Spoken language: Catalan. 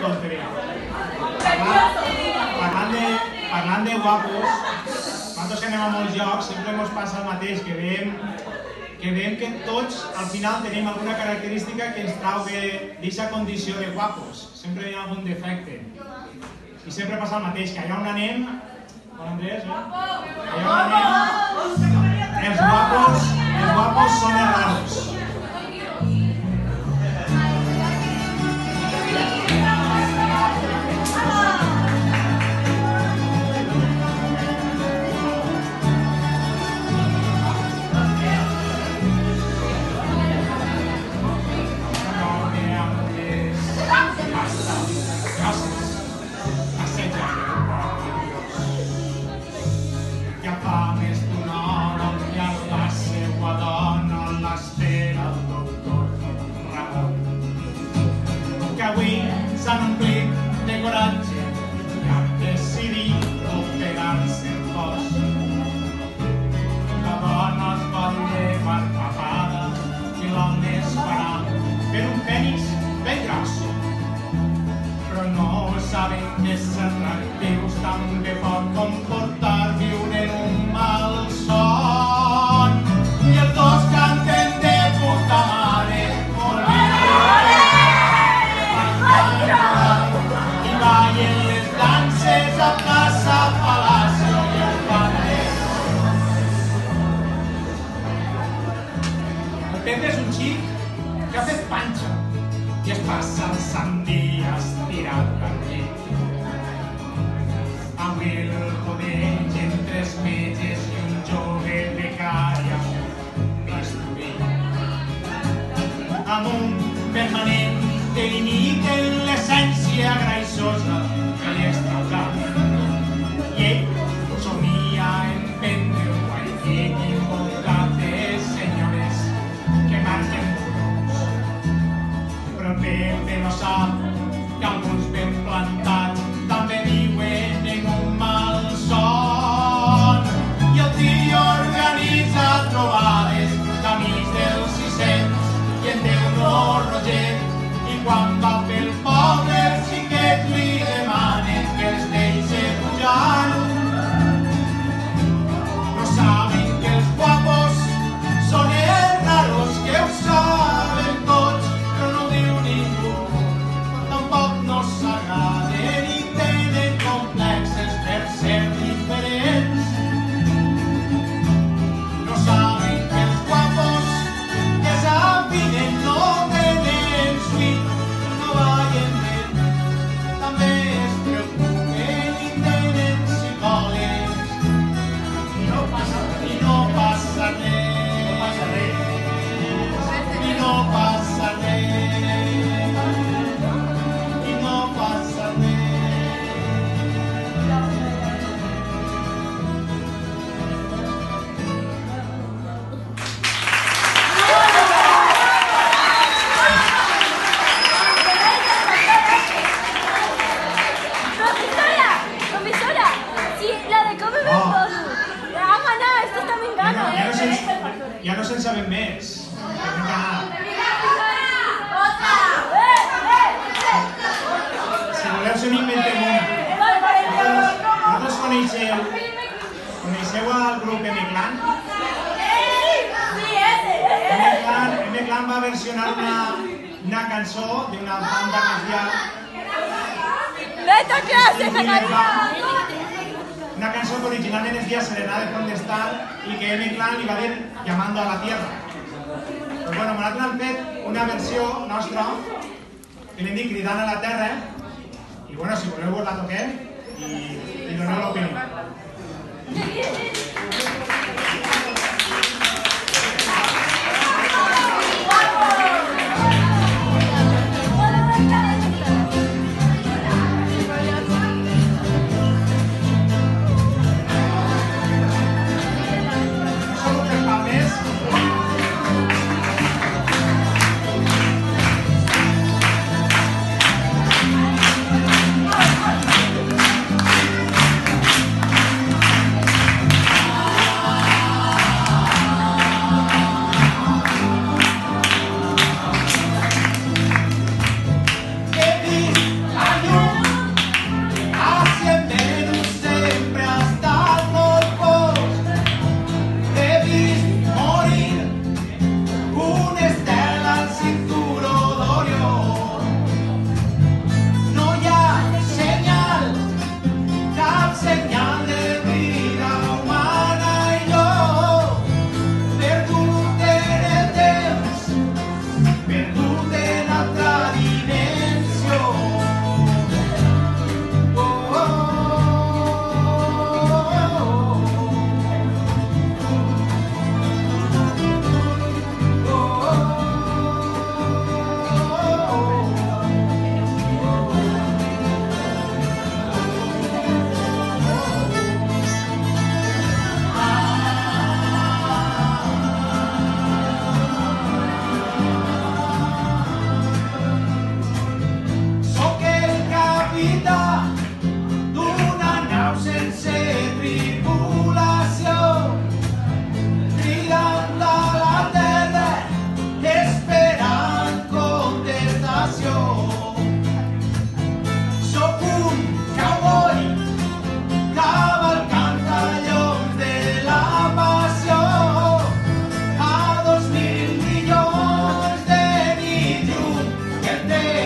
tonteria. Parlant de guapos, nosaltres que anem a molts llocs sempre ens passa el mateix, que veiem que tots al final tenim alguna característica que ens trau d'aquesta condició de guapos. Sempre hi ha algun defecte. I sempre passa el mateix, que allà on anem... Hola Andrés, allà on anem... Els guapos són els raros. S'han omplit de coratge i han decidit ofegar-se el cos. La dona es vol llevar tapada i l'home es farà per un penis ben gros. Però no saben que ser atractius també pot comportar viure en un malson. I els dos canten de puta mare, ballen les danses a plaça Palacio i al carrer. El Pepe és un xic que ha fet panxa i es passa els sant dies tirat al llit. Avui el rodeig entre els metges i un jove becari amb un bisturí. Amb un permanent que limita l'essència greixosa que li és traurat. I ell somia en prendre un wifi envoltat de senyores que marquen burros. Però el Pepe no sap que alguns ben plantats també viuen en un malson. I el tio organitza trobades d'amics del 600 i en Déu no roget. Quan va pel poble els xiquets li demanen que els deixi pujar. No saben que els guapos són els raros, que ho saben tots, però no ho diu ningú. Tampoc no s'agraden i tenen complexes per ser diferents. No saben que els guapos desafinen no tenen suït. També es preocupen i tenen psicòlegs. I no passa res. I no passa res. I no passa res. I no passa res. Ja no se'n saben més. Si voleu se n'inventem una. Vosaltres coneixeu el grup M-Clan? M-Clan va versionar una cançó d'una banda que es deia... Una cançó que originalment es deia Serenade ¿Dónde están? I que M-Clan li va dir Llamando a la Tierra. Doncs bueno, nosaltres hem fet una versió nostra que l'hem dit Cridant a la Terra i bueno, si voleu vos la toquem i doneu l'opinió. siente.